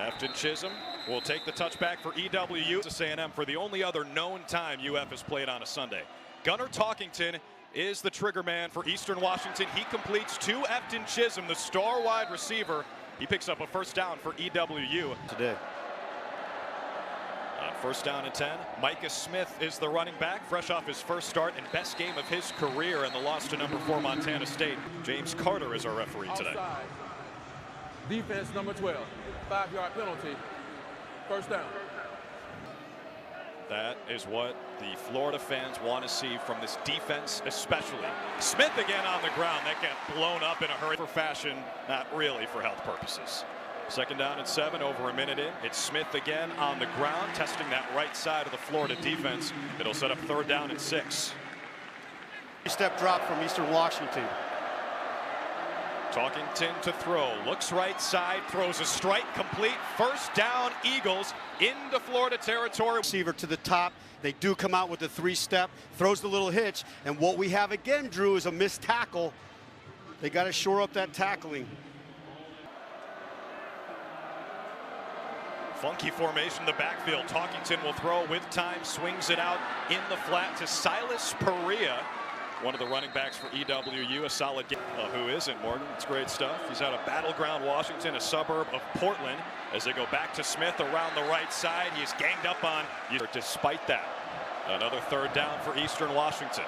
Efton Chisholm will take the touchback for EWU. A&M for the only other known time UF has played on a Sunday. Gunnar Talkington is the trigger man for Eastern Washington. He completes to Efton Chisholm, the star wide receiver. He picks up a first down for EWU today. First down and 10. Micah Smith is the running back, fresh off his first start and best game of his career in the loss to number 4 Montana State. James Carter is our referee today. Outside. Defense number 12, 5-yard penalty, first down. That is what the Florida fans want to see from this defense especially. Smith again on the ground. That got blown up in a hurry for fashion, not really for health purposes. Second down and 7, over a minute in. It's Smith again on the ground, testing that right side of the Florida defense. It'll set up third down and 6. Step drop from Eastern Washington. Talkington to throw, looks right side, throws a strike complete. First down, Eagles into Florida territory. Receiver to the top. They do come out with the 3-step, throws the little hitch. And what we have again, Drew, is a missed tackle. They got to shore up that tackling. Funky formation in the backfield. Talkington will throw with time, swings it out in the flat to Silas Perea, one of the running backs for EWU, a solid game. Who isn't, Morgan? It's great stuff. He's out of Battleground, Washington, a suburb of Portland. As they go back to Smith around the right side, he's ganged up on. Despite that, another third down for Eastern Washington.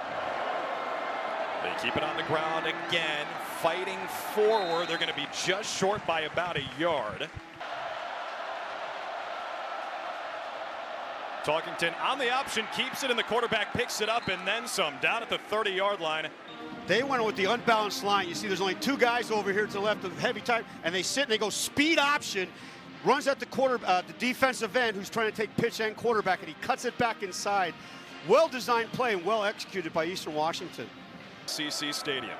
They keep it on the ground again, fighting forward. They're going to be just short by about a yard. Talkington on the option, keeps it, and the quarterback picks it up and then some, down at the 30-yard line. They went with the unbalanced line. You see there's only 2 guys over here to the left of heavy type, and they sit and they go speed option, runs at the defensive end who's trying to take pitch and quarterback, and he cuts it back inside. Well-designed play and well executed by Eastern Washington. CC Stadium.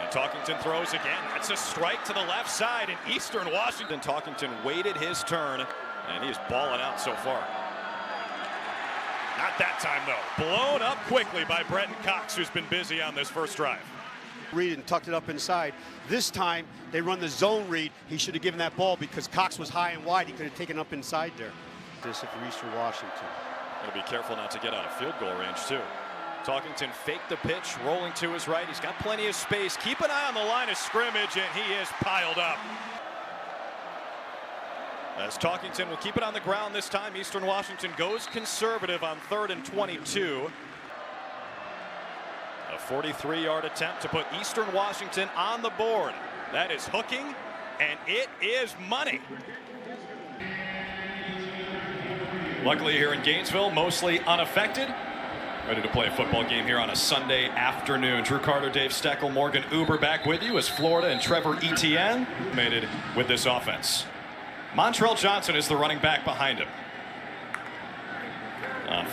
And Talkington throws again. That's a strike to the left side in Eastern Washington. Talkington waited his turn, and he is balling out so far. Not that time, though. Blown up quickly by Brenton Cox, who's been busy on this first drive. Read and tucked it up inside. This time, they run the zone read. He should have given that ball because Cox was high and wide. He could have taken up inside there. This for Eastern Washington. Got to be careful not to get out of field goal range, too. Talkington faked the pitch, rolling to his right. He's got plenty of space. Keep an eye on the line of scrimmage, and he is piled up. As Talkington will keep it on the ground this time, Eastern Washington goes conservative on 3rd and 22. A 43-yard attempt to put Eastern Washington on the board. That is hooking, and it is money. Luckily here in Gainesville, mostly unaffected. Ready to play a football game here on a Sunday afternoon. Drew Carter, Dave Steckel, Morgan Uber back with you as Florida and Trevor Etienne made it with this offense. Montrell Johnson is the running back behind him.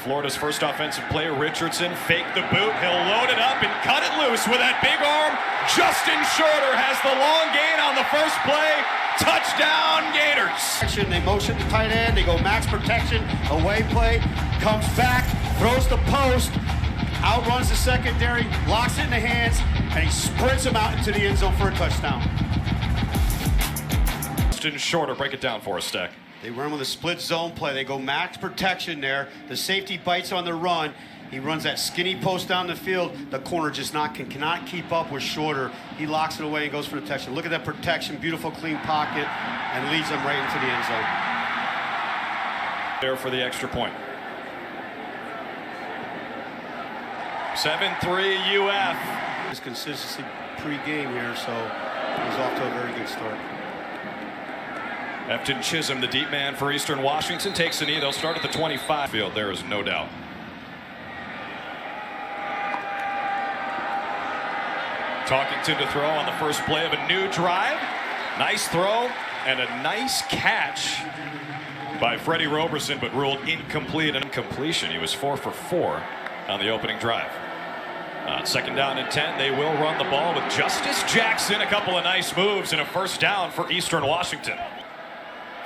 Florida's first offensive player, Richardson, faked the boot. He'll load it up and cut it loose with that big arm. Justin Shorter has the long gain on the first play. Touchdown, Gators. They motion the tight end. They go max protection. Away play. Comes back. Throws the post. Outruns the secondary. Locks it in the hands. And he sprints him out into the end zone for a touchdown. Justin Shorter, break it down for us, Stack. They run with a split zone play. They go max protection there. The safety bites on the run. He runs that skinny post down the field. The corner just cannot keep up with Shorter. He locks it away and goes for the protection. Look at that protection. Beautiful, clean pocket. And leads them right into the end zone. There for the extra point. 7-3 UF. His consistency pre-game here, so he's off to a very good start. Efton Chisholm, the deep man for Eastern Washington, takes a knee. They'll start at the 25 field. There is no doubt. Talkington to throw on the first play of a new drive. Nice throw and a nice catch by Freddie Roberson, but ruled incomplete and incompletion. He was 4 for 4 on the opening drive. Second down and 10. They will run the ball with Justice Jackson. A couple of nice moves and a first down for Eastern Washington.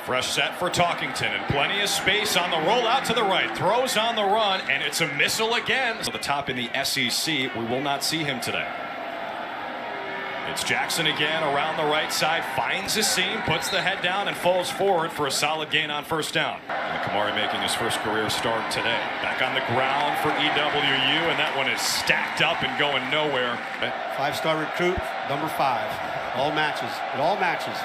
Fresh set for Talkington and plenty of space on the rollout to the right. Throws on the run, and it's a missile again. To the top in the SEC, we will not see him today. It's Jackson again around the right side, finds a seam, puts the head down, and falls forward for a solid gain on first down. And Kamari making his first career start today. Back on the ground for EWU, and that one is stacked up and going nowhere. 5-star recruit, number 5. All matches. It all matches.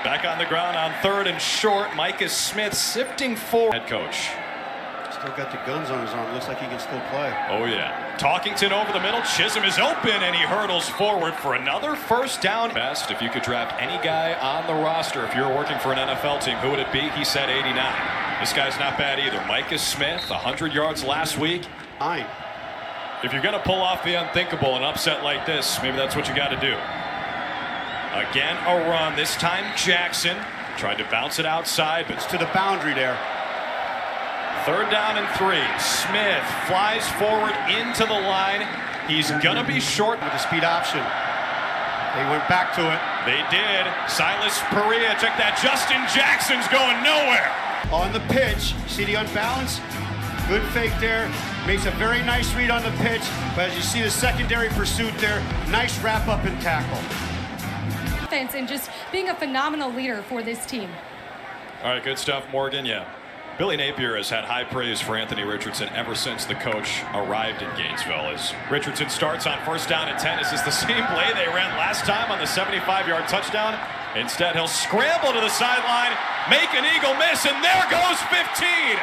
Back on the ground on 3rd and short. Micah Smith sifting forward. Head coach. Still got the guns on his arm. Looks like he can still play. Oh, yeah. Talkington over the middle. Chisholm is open, and he hurdles forward for another first down. Best, if you could draft any guy on the roster, if you're working for an NFL team, who would it be? He said 89. This guy's not bad either. Micah Smith, 100 yards last week. 9. If you're going to pull off the unthinkable, an upset like this, maybe that's what you got to do. Again, a run. This time, Jackson tried to bounce it outside, but It's to the boundary there. 3rd down and 3. Smith flies forward into the line. He's going to be short. With the speed option. They went back to it. They did. Silas Perea, check that. Justin Jackson's going nowhere. On the pitch, see the unbalance? Good fake there. Makes a very nice read on the pitch. But as you see the secondary pursuit there, nice wrap up and tackle. And just being a phenomenal leader for this team. All right, good stuff, Morgan. Yeah. Billy Napier has had high praise for Anthony Richardson ever since the coach arrived in Gainesville. As Richardson starts on 1st down and 10, this is the same play they ran last time on the 75-yard touchdown. Instead, he'll scramble to the sideline, make an eagle miss, and there goes 15.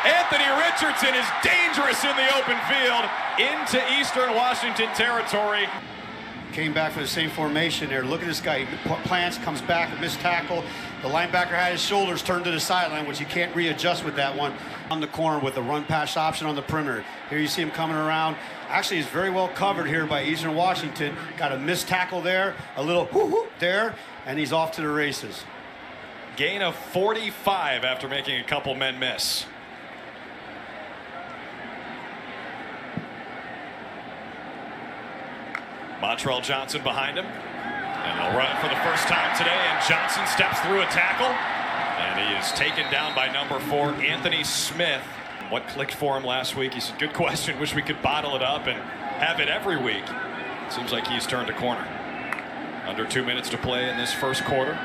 Anthony Richardson is dangerous in the open field into Eastern Washington territory. Came back for the same formation there. Look at this guy. He plants, comes back, a missed tackle. The linebacker had his shoulders turned to the sideline, which you can't readjust with that one. On the corner with the run-pass option on the perimeter. Here you see him coming around. Actually, he's very well covered here by Eastern Washington. Got a missed tackle there, a little whoo-hoo there, and he's off to the races. Gain of 45 after making a couple men miss. Montrell Johnson behind him. And they'll run it for the first time today. And Johnson steps through a tackle. And he is taken down by number 4, Anthony Smith. What clicked for him last week? He said, good question. Wish we could bottle it up and have it every week. Seems like he's turned a corner. Under 2 minutes to play in this first quarter.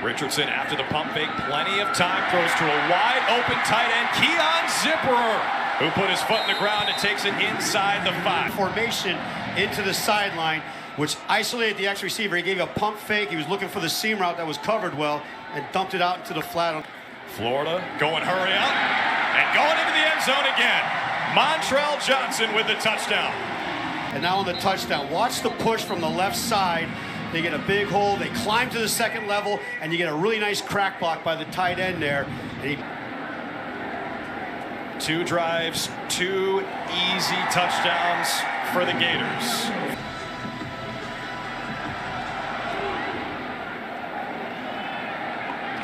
Richardson after the pump fake. Plenty of time. Throws to a wide open tight end. Keon Zipperer, who put his foot in the ground and takes it inside the 5. Formation into the sideline, which isolated the X receiver. He gave a pump fake. He was looking for the seam route that was covered well and dumped it out into the flat. Florida going hurry up and going into the end zone again. Montrell Johnson with the touchdown. And now on the touchdown, watch the push from the left side. They get a big hole. They climb to the second level, and you get a really nice crack block by the tight end there. And 2 drives, 2 easy touchdowns for the Gators.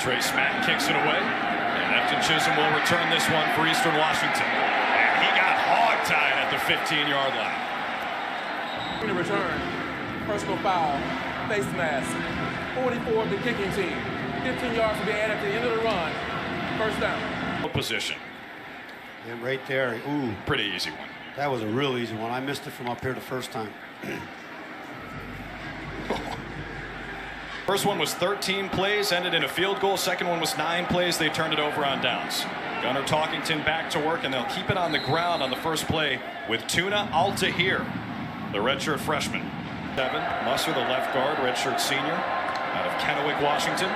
Trace Mack kicks it away, and Efton Chisholm will return this one for Eastern Washington. And he got hog-tied at the 15-yard line. The return, personal foul, face mask, 44 of the kicking team. 15 yards to be added at the end of the run. First down. Position. And right there, ooh. Pretty easy one. That was a real easy one. I missed it from up here the first time. First one was 13 plays, ended in a field goal. Second one was 9 plays. They turned it over on downs. Gunnar Talkington back to work, and they'll keep it on the ground on the first play with Tuna Altahir, the redshirt freshman. 7, Musser, the left guard, redshirt senior, out of Kennewick, Washington.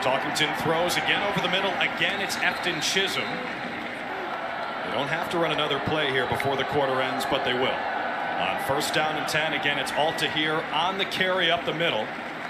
Talkington throws again over the middle. Again, it's Efton Chisholm. They don't have to run another play here before the quarter ends, but they will. On 1st down and 10, again, it's Altahir on the carry up the middle.